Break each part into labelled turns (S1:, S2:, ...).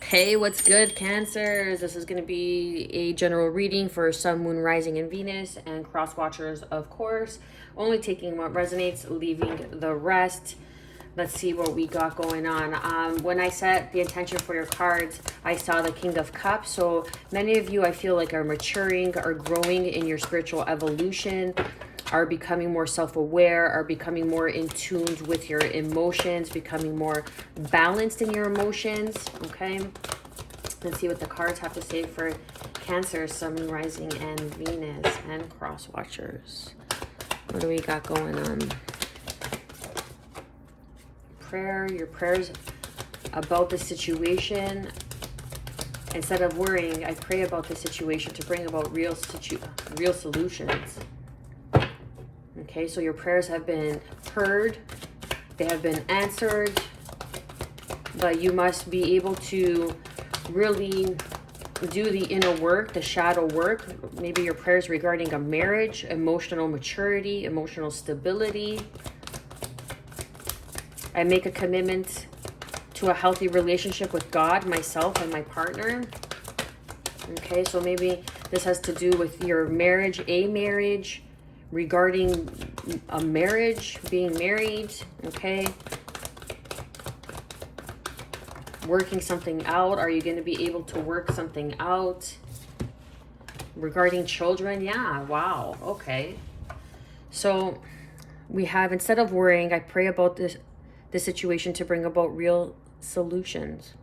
S1: Hey, what's good, Cancers? This is going to be a general reading for Sun, Moon, Rising, and Venus, and cross watchers, of course. Only taking what resonates, leaving the rest. Let's see what we got going on. When I set the intention for your cards, I saw the King of Cups. So many of you, I feel like, are maturing, are growing in your spiritual evolution, are becoming more self-aware, are becoming more in tune with your emotions, becoming more balanced in your emotions, okay? Let's see what the cards have to say for Cancer, Sun, Moon, Rising, and Venus, and cross watchers. What do we got going on? Prayer, your prayers about the situation. Instead of worrying, I pray about the situation to bring about real solutions. Okay, so your prayers have been heard, they have been answered, but you must be able to really do the inner work, the shadow work. Maybe your prayers regarding a marriage, emotional maturity, emotional stability. I make a commitment to a healthy relationship with God, myself, and my partner. Okay, so maybe this has to do with your marriage, a marriage, regarding a marriage, being married, okay? Working something out. Are you going to be able to work something out? Regarding children, yeah, wow, okay. So we have, instead of worrying, I pray about this situation to bring about real solutions.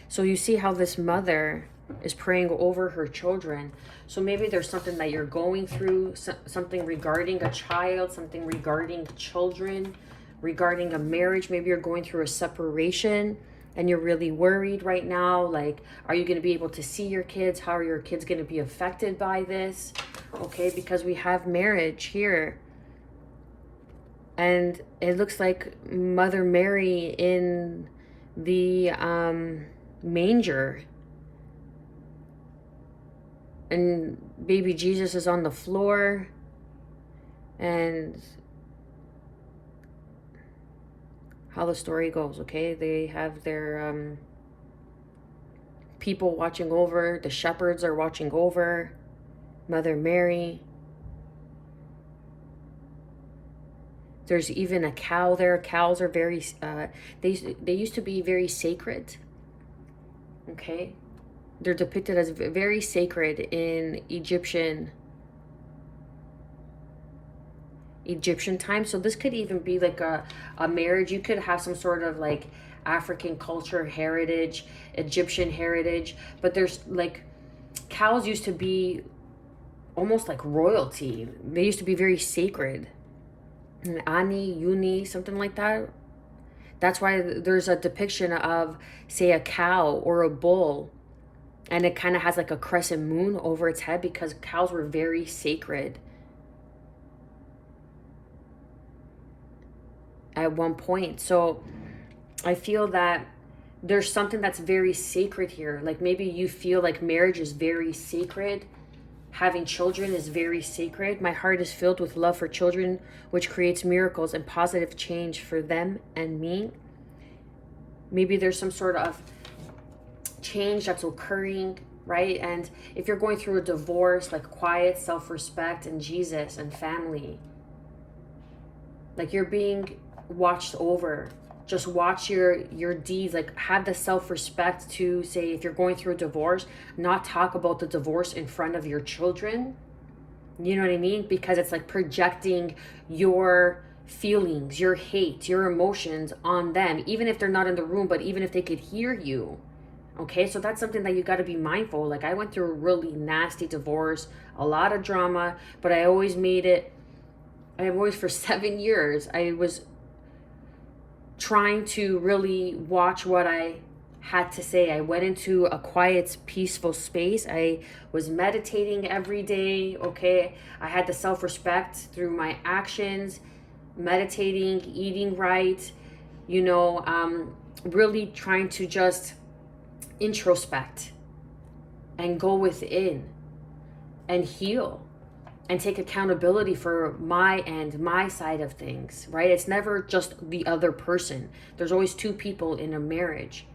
S1: So you see how this mother is praying over her children. So maybe there's something that you're going through, something regarding a child, something regarding children, regarding a marriage. Maybe you're going through a separation and you're really worried right now. Like, are you going to be able to see your kids? How are your kids going to be affected by this? Okay, because we have marriage here. And it looks like Mother Mary in the manger. And baby Jesus is on the floor. And how the story goes, okay? They have their people watching over. The shepherds are watching over Mother Mary. There's even a cow there. Cows are very, they used to be very sacred. Okay? They're depicted as very sacred in Egyptian time. So this could even be like a marriage. You could have some sort of like African culture heritage, Egyptian heritage. But there's like, cows used to be almost like royalty. They used to be very sacred. Ani, Uni, something like that. That's why there's a depiction of, say, a cow or a bull, and it kind of has like a crescent moon over its head, because cows were very sacred at one point. So I feel that there's something that's very sacred here. Like maybe you feel like marriage is very sacred. Having children is very sacred. My heart is filled with love for children, which creates miracles and positive change for them and me. Maybe there's some sort of change that's occurring, right? And if you're going through a divorce, like quiet self-respect and Jesus and family. Like you're being watched over. Just watch your deeds. Like have the self-respect to, say, if you're going through a divorce, not talk about the divorce in front of your children. You know what I mean? Because it's like projecting your feelings, your hate, your emotions on them, even if they're not in the room, but even if they could hear you. Okay, so that's something that you got to be mindful. Like I went through a really nasty divorce, a lot of drama, but I always made it. For 7 years, I was trying to really watch what I had to say. I went into a quiet, peaceful space. I was meditating every day, okay? I had the self-respect through my actions, meditating, eating right, really trying to just introspect and go within and heal and take accountability for my end, my side of things, right? It's never just the other person. There's always two people in a marriage.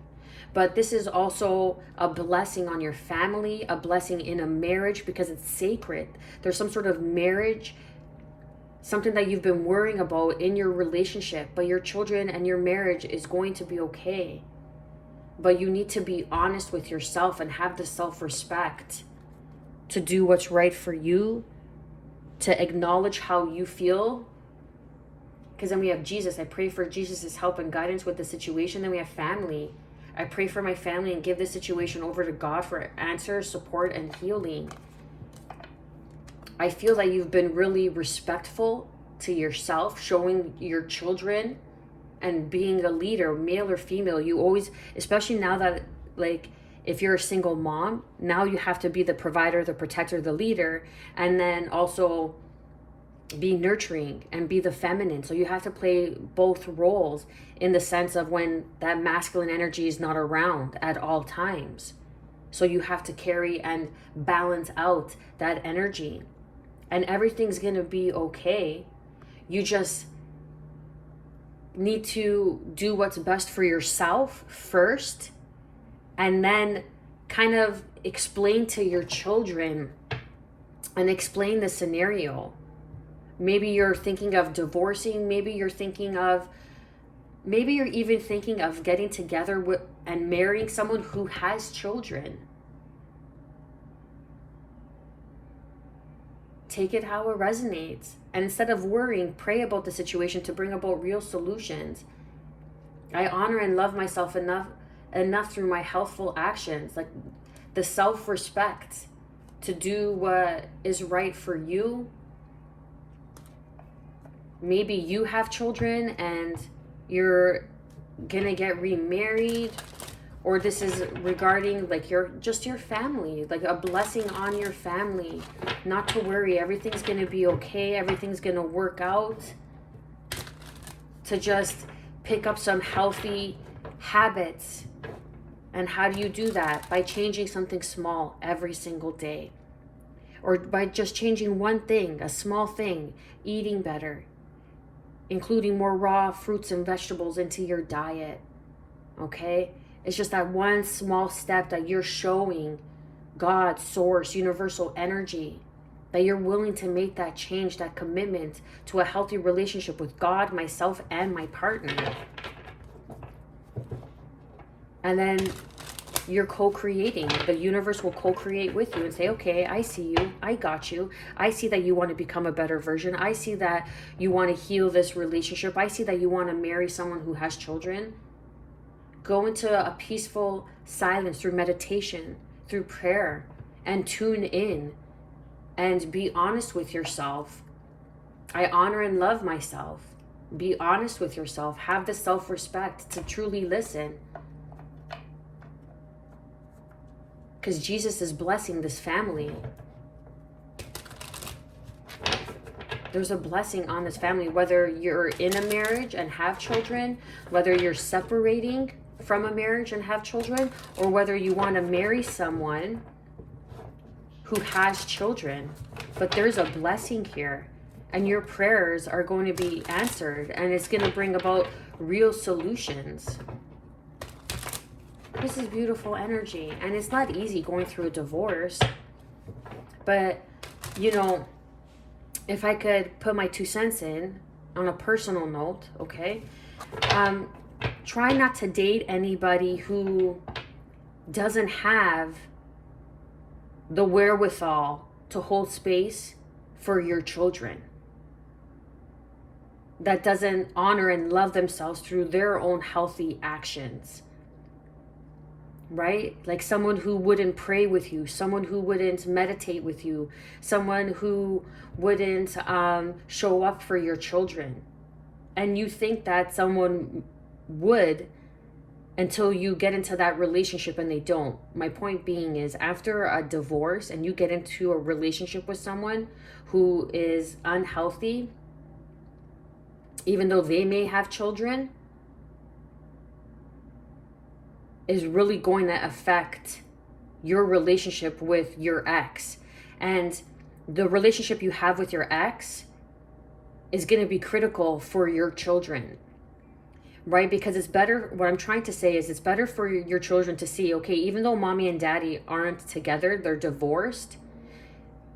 S1: But this is also a blessing on your family, a blessing in a marriage, because it's sacred. There's some sort of marriage, something that you've been worrying about in your relationship, but your children and your marriage is going to be okay. But you need to be honest with yourself and have the self-respect to do what's right for you, to acknowledge how you feel. Because then we have Jesus. I pray for Jesus's help and guidance with the situation. Then we have family. I pray for my family and give the situation over to God for answers, support, and healing. I feel that you've been really respectful to yourself, showing your children and being a leader, male or female. You always, especially now that, like, if you're a single mom, now you have to be the provider, the protector, the leader, and then also be nurturing and be the feminine. So you have to play both roles in the sense of when that masculine energy is not around at all times. So you have to carry and balance out that energy, and everything's going to be okay. You just need to do what's best for yourself first, and then kind of explain to your children and explain the scenario. Maybe you're thinking of divorcing. Maybe you're even thinking of getting together with and marrying someone who has children. Take it how it resonates. And instead of worrying, pray about the situation to bring about real solutions. I honor and love myself enough through my healthful actions, like the self-respect to do what is right for you. Maybe you have children and you're gonna get remarried, or this is regarding like your family, like a blessing on your family. Not to worry, everything's gonna be okay, everything's gonna work out. To just pick up some healthy habits. And how do you do that? By changing something small every single day, or by just changing one thing, a small thing, eating better, including more raw fruits and vegetables into your diet. Okay? It's just that one small step that you're showing God, source, universal energy, that you're willing to make that change, that commitment to a healthy relationship with God, myself, and my partner. And then you're co-creating. The universe will co-create with you and say, okay, I see you. I got you. I see that you want to become a better version. I see that you want to heal this relationship. I see that you want to marry someone who has children. Go into a peaceful silence through meditation, through prayer, and tune in and be honest with yourself. I honor and love myself. Be honest with yourself. Have the self-respect to truly listen. Because Jesus is blessing this family. There's a blessing on this family, whether you're in a marriage and have children, whether you're separating from a marriage and have children, or whether you want to marry someone who has children. But there's a blessing here, and your prayers are going to be answered, and it's going to bring about real solutions. This is beautiful energy, and it's not easy going through a divorce. But, you know, if I could put my 2 cents in on a personal note, okay? Try not to date anybody who doesn't have the wherewithal to hold space for your children, that doesn't honor and love themselves through their own healthy actions. Right? Like someone who wouldn't pray with you, someone who wouldn't meditate with you, someone who wouldn't show up for your children. And you think that someone would until you get into that relationship and they don't. My point being is, after a divorce and you get into a relationship with someone who is unhealthy, even though they may have children, is really going to affect your relationship with your ex. And the relationship you have with your ex is going to be critical for your children. right? Because it's better, what I'm trying to say is it's better for your children to see, okay, even though mommy and daddy aren't together, they're divorced,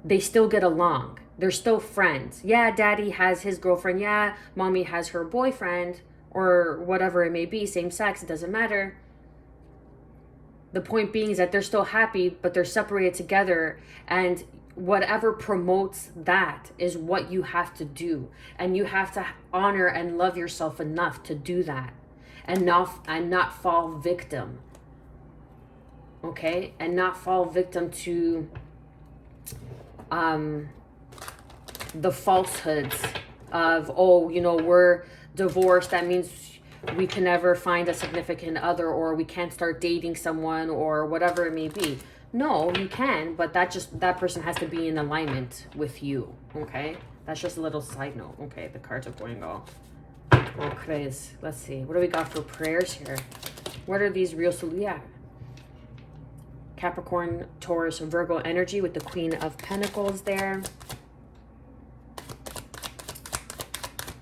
S1: they still get along. They're still friends. Yeah, daddy has his girlfriend. Yeah, mommy has her boyfriend, or whatever it may be, same sex, it doesn't matter. The point being is that they're still happy, but they're separated together, and whatever promotes that is what you have to do. And you have to honor and love yourself enough to do that, and not fall victim. Okay? And not fall victim to the falsehoods of, oh, you know, we're divorced, that means we can never find a significant other, or we can't start dating someone, or whatever it may be. No, you can, but that person has to be in alignment with you. Okay, that's just a little side note. Okay, the cards are going all crazy. Let's see, what do we got for prayers here? What are these real solutions? Yeah, Capricorn, Taurus, Virgo energy with the Queen of Pentacles there.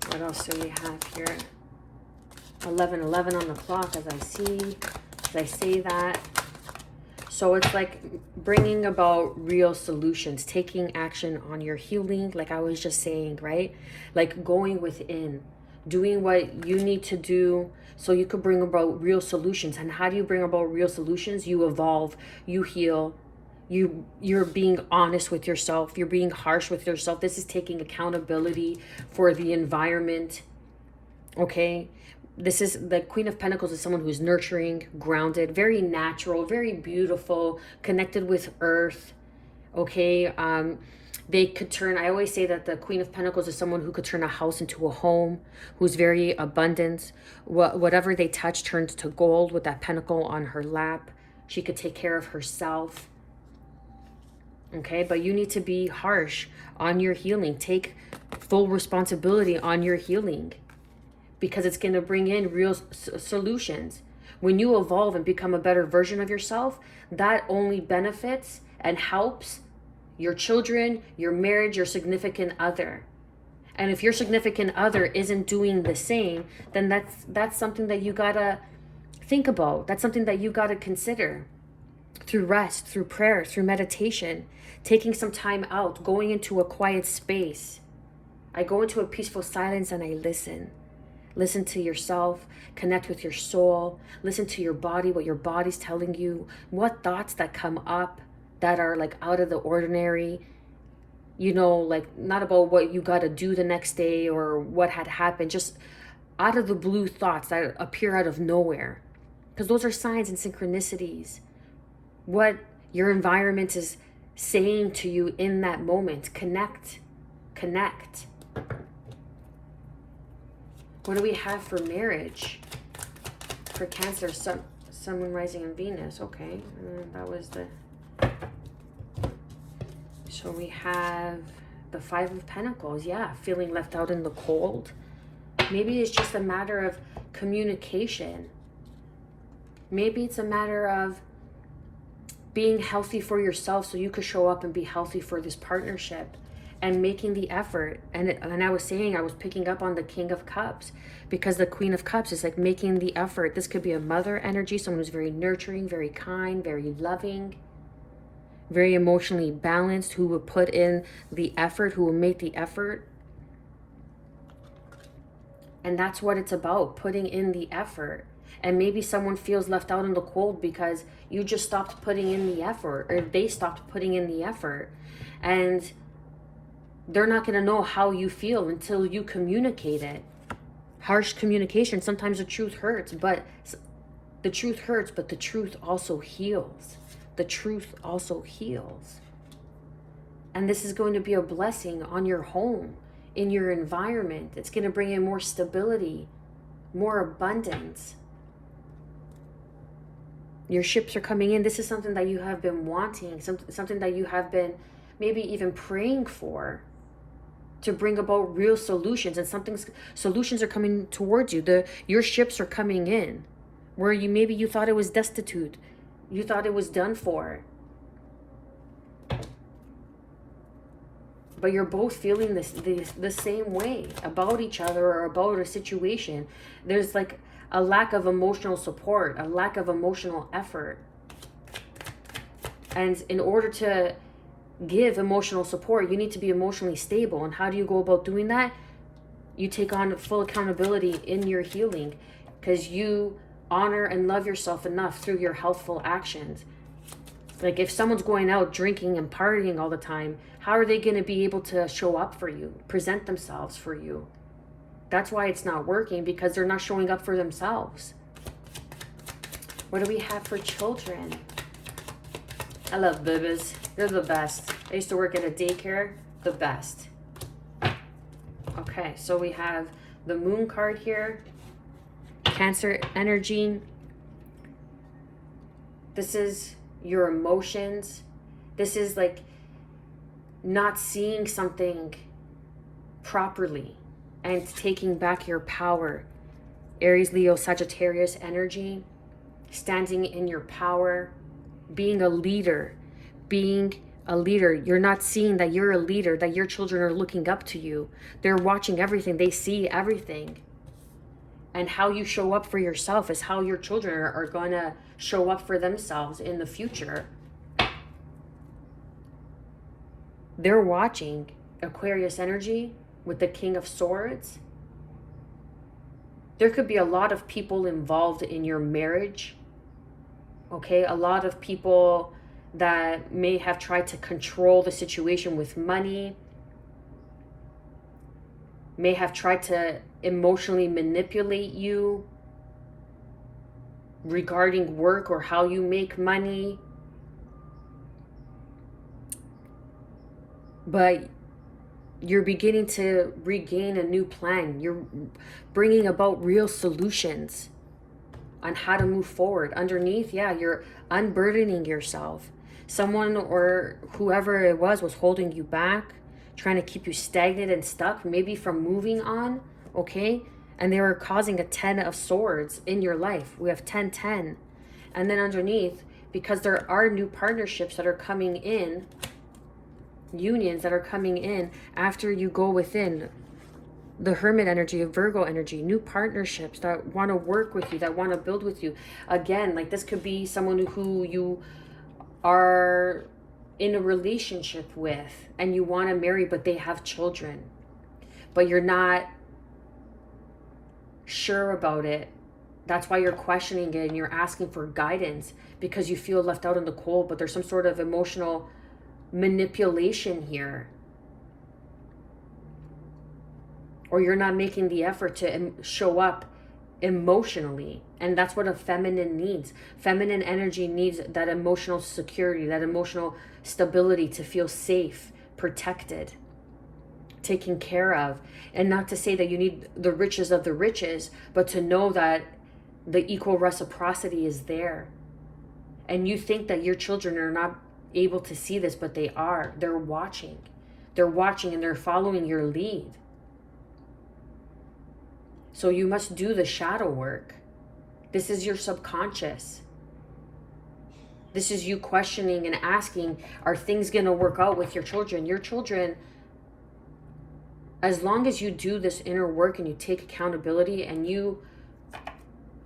S1: What else do we have here? 11:11 on the clock as I say that. So it's like bringing about real solutions, taking action on your healing, like I was just saying, right? Like going within, doing what you need to do so you could bring about real solutions. And how do you bring about real solutions? You evolve, you heal, you're being honest with yourself, you're being harsh with yourself. This is taking accountability for the environment. Okay, this is the Queen of Pentacles is someone who's nurturing, grounded, very natural, very beautiful, connected with earth. Okay, they could turn, I always say that the Queen of Pentacles is someone who could turn a house into a home, who's very abundant. Whatever they touch turns to gold with that pentacle on her lap. She could take care of herself. Okay, but you need to be harsh on your healing. Take full responsibility on your healing, because it's going to bring in real solutions. When you evolve and become a better version of yourself, that only benefits and helps your children, your marriage, your significant other. And if your significant other isn't doing the same, then that's something that you gotta think about. That's something that you gotta consider. Through rest, through prayer, through meditation, taking some time out, going into a quiet space. I go into a peaceful silence and I listen. Listen to yourself, connect with your soul, listen to your body, what your body's telling you, what thoughts that come up that are like out of the ordinary, you know, like not about what you got to do the next day or what had happened, just out of the blue thoughts that appear out of nowhere. Because those are signs and synchronicities. What your environment is saying to you in that moment. Connect. What do we have for marriage? For Cancer, Sun, Moon, Rising, and Venus. Okay, that was the... So we have the Five of Pentacles. Yeah, feeling left out in the cold. Maybe it's just a matter of communication. Maybe it's a matter of being healthy for yourself so you could show up and be healthy for this partnership. And making the effort. And I was saying, I was picking up on the King of Cups, because the Queen of Cups is like making the effort. This could be a mother energy, someone who's very nurturing, very kind, very loving, very emotionally balanced, who will put in the effort, who will make the effort. And that's what it's about, putting in the effort. And maybe someone feels left out in the cold because you just stopped putting in the effort, or they stopped putting in the effort. And they're not going to know how you feel until you communicate it. Harsh communication, sometimes the truth hurts, but the truth also heals. The truth also heals. And this is going to be a blessing on your home, in your environment. It's going to bring in more stability, more abundance. Your ships are coming in. This is something that you have been wanting, something that you have been maybe even praying for, to bring about real solutions. And solutions are coming towards you. Your ships are coming in where you thought it was destitute, you thought it was done for, but you're both feeling the same way about each other or about a situation. There's like a lack of emotional support, a lack of emotional effort. And in order to give emotional support, you need to be emotionally stable. And how do you go about doing that? You take on full accountability in your healing, because you honor and love yourself enough through your healthful actions. Like if someone's going out drinking and partying all the time, how are they going to be able to show up for you, present themselves for you? That's why it's not working, because they're not showing up for themselves. What do we have for children? I love babies. They're the best. I used to work at a daycare. The best. Okay, so we have the moon card here. Cancer energy. This is your emotions. This is like not seeing something properly and taking back your power. Aries, Leo, Sagittarius energy. Standing in your power. Being a leader. Being a leader. You're not seeing that you're a leader, that your children are looking up to you. They're watching everything. They see everything. And how you show up for yourself is how your children are going to show up for themselves in the future. They're watching. Aquarius energy with the King of Swords. There could be a lot of people involved in your marriage. Okay, a lot of people that may have tried to control the situation with money, may have tried to emotionally manipulate you regarding work or how you make money. But you're beginning to regain a new plan. You're bringing about real solutions on how to move forward. Underneath, yeah, you're unburdening yourself. Someone or whoever it was holding you back, trying to keep you stagnant and stuck, maybe from moving on, okay? And they were causing a 10 of swords in your life. We have 10-10. And then underneath, because there are new partnerships that are coming in, unions that are coming in after you go within, the Hermit energy, Virgo energy, new partnerships that want to work with you, that want to build with you. Again, like this could be someone who you are in a relationship with and you want to marry, but they have children, but you're not sure about it. That's why you're questioning it and you're asking for guidance, because you feel left out in the cold, but there's some sort of emotional manipulation here. Or you're not making the effort to show up emotionally. And that's what a feminine needs. Feminine energy needs that emotional security, that emotional stability, to feel safe, protected, taken care of. And not to say that you need the riches of the riches, but to know that the equal reciprocity is there. And you think that your children are not able to see this, but they are. They're watching. They're watching and they're following your lead. So you must do the shadow work. This is your subconscious. This is you questioning and asking, are things going to work out with your children? Your children, as long as you do this inner work and you take accountability and you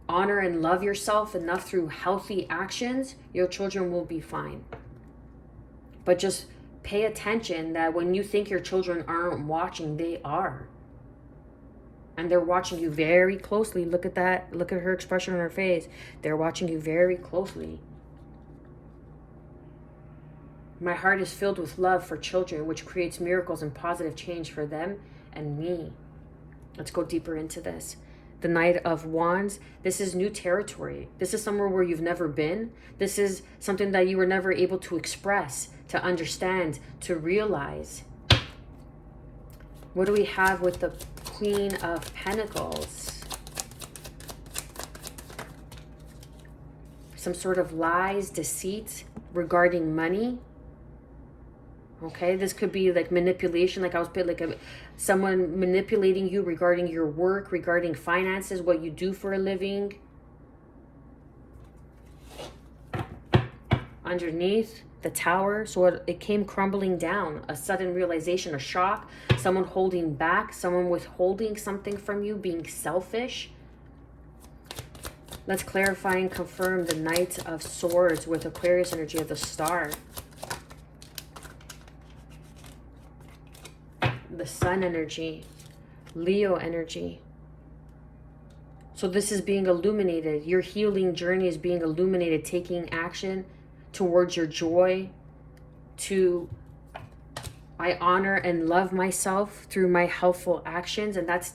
S1: honor and love yourself enough through healthy actions, your children will be fine. But just pay attention that when you think your children aren't watching, they are. And they're watching you very closely. Look at that. Look at her expression on her face. They're watching you very closely. My heart is filled with love for children, which creates miracles and positive change for them and me. Let's go deeper into this. The Knight of Wands. This is new territory. This is somewhere where you've never been. This is something that you were never able to express, to understand, to realize. What do we have with the Queen of Pentacles? Some sort of lies, deceit regarding money. Okay, this could be like manipulation, like I was someone manipulating you regarding your work, regarding finances, what you do for a living. Underneath, the Tower. So it came crumbling down. A sudden realization, a shock, someone holding back, someone withholding something from you, being selfish. Let's clarify and confirm the Knight of Swords with Aquarius energy of the Star. The Sun energy. Leo energy. So this is being illuminated. Your healing journey is being illuminated, taking action towards your joy. I honor and love myself through my helpful actions, and that's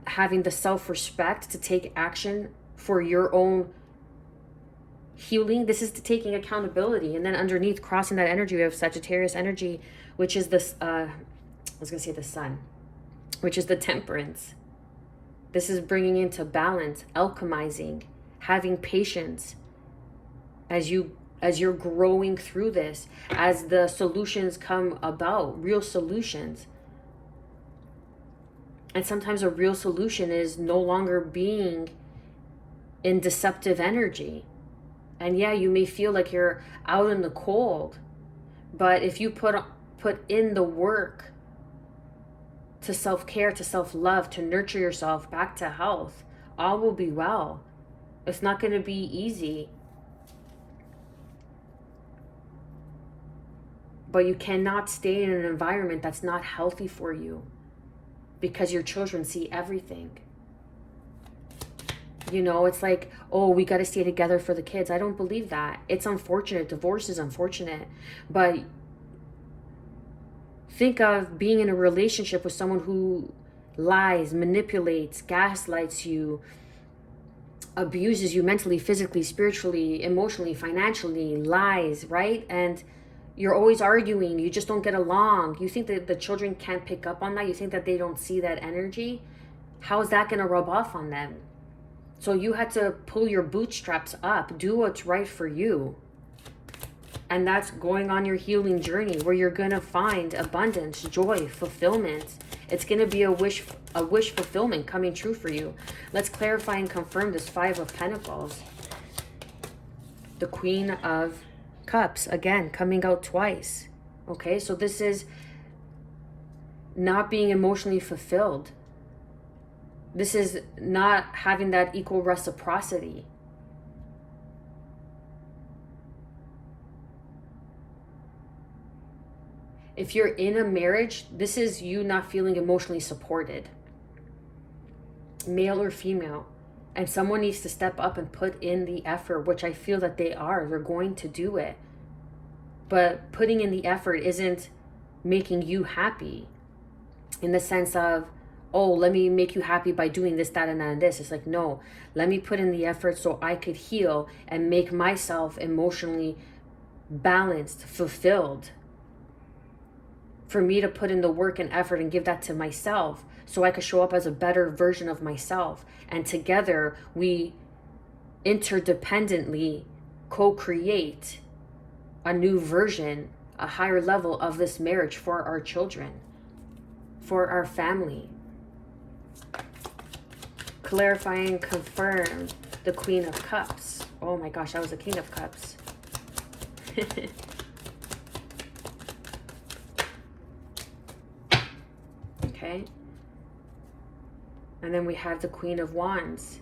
S1: having the self-respect to take action for your own healing. This is taking accountability. And then underneath, crossing that energy, we have Sagittarius energy, which is this, I was going to say the Sun, which is the Temperance. This is bringing into balance, alchemizing, having patience as you're growing through this, as the solutions come about, real solutions. And sometimes a real solution is no longer being in deceptive energy. And yeah, you may feel like you're out in the cold, but if you put in the work to self-care, to self-love, to nurture yourself back to health, all will be well. It's not going to be easy. But you cannot stay in an environment that's not healthy for you, because your children see everything. You know, it's like, oh, we got to stay together for the kids. I don't believe that. It's unfortunate. Divorce is unfortunate. But think of being in a relationship with someone who lies, manipulates, gaslights you, abuses you mentally, physically, spiritually, emotionally, financially, lies, right? And you're always arguing. You just don't get along. You think that the children can't pick up on that? You think that they don't see that energy? How is that going to rub off on them? So you had to pull your bootstraps up. Do what's right for you. And that's going on your healing journey, where you're going to find abundance, joy, fulfillment. It's going to be a wish fulfillment coming true for you. Let's clarify and confirm this Five of Pentacles. The Queen of Cups, again, coming out twice. Okay, so this is not being emotionally fulfilled. This is not having that equal reciprocity. If you're in a marriage, this is you not feeling emotionally supported, male or female. And someone needs to step up and put in the effort, which I feel that they are. They're going to do it. But putting in the effort isn't making you happy in the sense of, oh, let me make you happy by doing this, that, and that, and this. It's like, no, let me put in the effort so I could heal and make myself emotionally balanced, fulfilled. For me to put in the work and effort and give that to myself so I could show up as a better version of myself. And together we interdependently co-create a new version, a higher level of this marriage for our children, for our family. Clarify and confirm the Queen of Cups. Oh my gosh, I was the King of Cups. Okay. And then we have the Queen of Wands.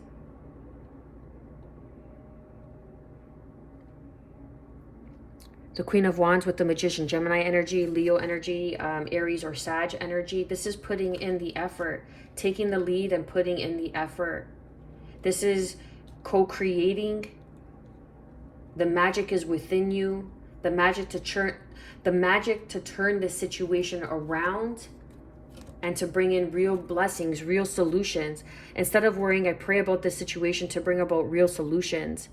S1: The Queen of Wands with the Magician, Gemini energy, Leo energy, Aries or Sag energy. This is putting in the effort, taking the lead and putting in the effort. This is co-creating. The magic is within you. The magic to turn this situation around and to bring in real blessings, real solutions. Instead of worrying, I pray about this situation to bring about real solutions.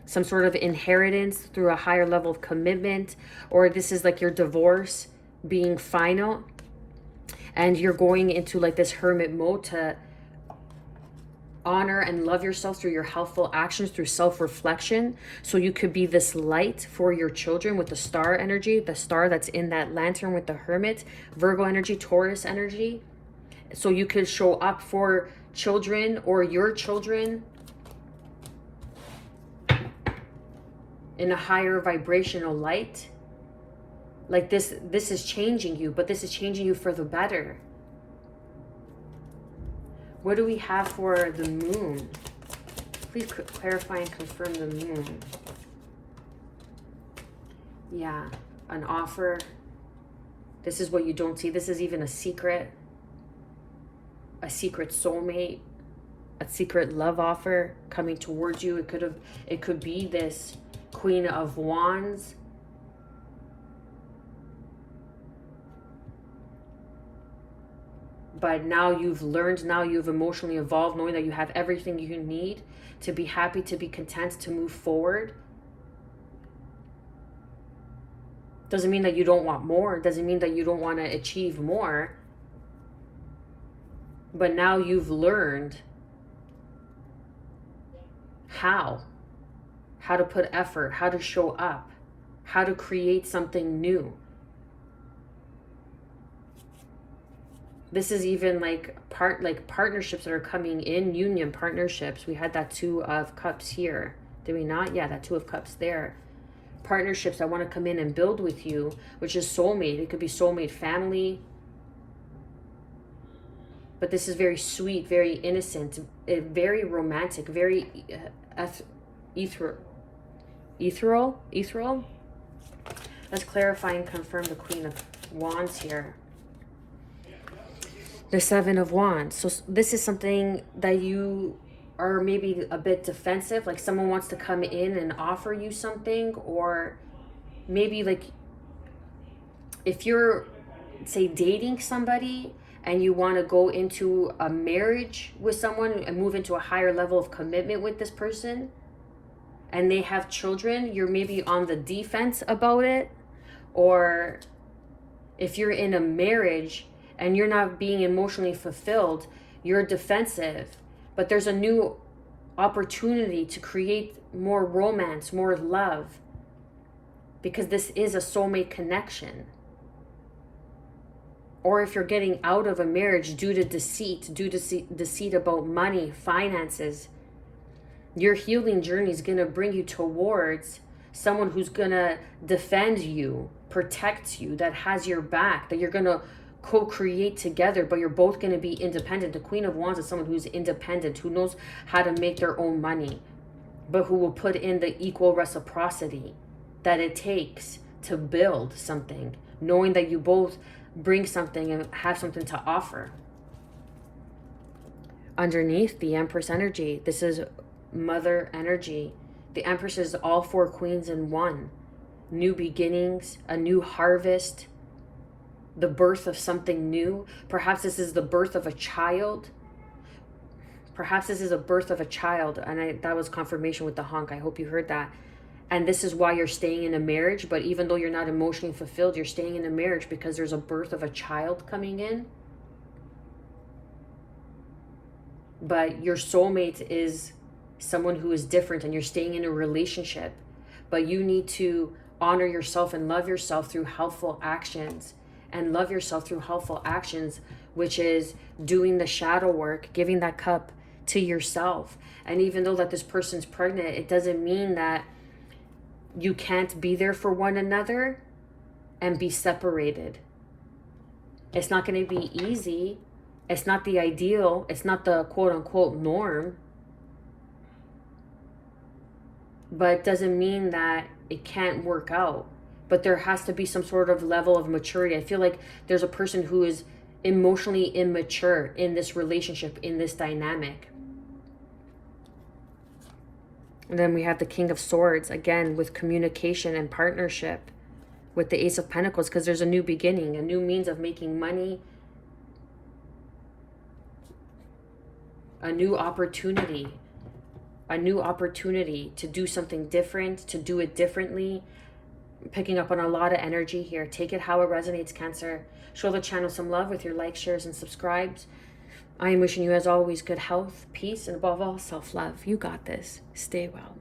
S1: Some sort of inheritance through a higher level of commitment, or this is like your divorce being final and you're going into like this hermit mode to honor and love yourself through your healthful actions, through self-reflection, so you could be this light for your children with the star energy, the star that's in that lantern with the hermit, Virgo energy, Taurus energy, so you could show up for children or your children in a higher vibrational light. Like this is changing you, but this is changing you for the better. What do we have for the moon? Please clarify and confirm the moon. Yeah, an offer. This is what you don't see. This is even a secret soulmate, a secret love offer coming towards you. It could be this Queen of Wands. But now you've learned, now you've emotionally evolved, knowing that you have everything you need to be happy, to be content, to move forward. Doesn't mean that you don't want more. Doesn't mean that you don't want to achieve more. But now you've learned how to put effort, how to show up, how to create something new. This is even like partnerships that are coming in, union partnerships. We had that 2 of Cups here. Did we not? Yeah, that 2 of Cups there. Partnerships that want to come in and build with you, which is soulmate. It could be soulmate family. But this is very sweet, very innocent, very romantic, very ethereal. Let's clarify and confirm the Queen of Wands here. The 7 of Wands. So this is something that you are maybe a bit defensive, like someone wants to come in and offer you something, or maybe like if you're, say, dating somebody and you want to go into a marriage with someone and move into a higher level of commitment with this person, and they have children, you're maybe on the defense about it. Or if you're in a marriage and you're not being emotionally fulfilled, you're defensive. But there's a new opportunity to create more romance, more love, because this is a soulmate connection. Or if you're getting out of a marriage due to deceit about money, finances, your healing journey is going to bring you towards someone who's going to defend you, protect you, that has your back, that you're going to co-create together, but you're both going to be independent. The Queen of Wands is someone who's independent, who knows how to make their own money, but who will put in the equal reciprocity that it takes to build something, knowing that you both bring something and have something to offer. Underneath, the Empress energy. This is mother energy. The Empress is all 4 queens in one. New beginnings, a new harvest, the birth of something new. Perhaps this is the birth of a child. Perhaps this is a birth of a child. And that was confirmation with the honk. I hope you heard that. And this is why you're staying in a marriage. But even though you're not emotionally fulfilled, you're staying in a marriage because there's a birth of a child coming in. But your soulmate is someone who is different, and you're staying in a relationship. But you need to honor yourself and love yourself through helpful actions. And love yourself through helpful actions, which is doing the shadow work, giving that cup to yourself. And even though that this person's pregnant, it doesn't mean that you can't be there for one another and be separated. It's not going to be easy. It's not the ideal. It's not the quote unquote norm. But it doesn't mean that it can't work out. But there has to be some sort of level of maturity. I feel like there's a person who is emotionally immature in this relationship, in this dynamic. And then we have the King of Swords, again, with communication and partnership, with the Ace of Pentacles, because there's a new beginning, a new means of making money, a new opportunity to do something different, to do it differently. Picking up on a lot of energy here. Take it how it resonates, Cancer. Show the channel some love with your likes, shares, and subscribes. I am wishing you, as always, good health, peace, and above all, self-love. You got this. Stay well.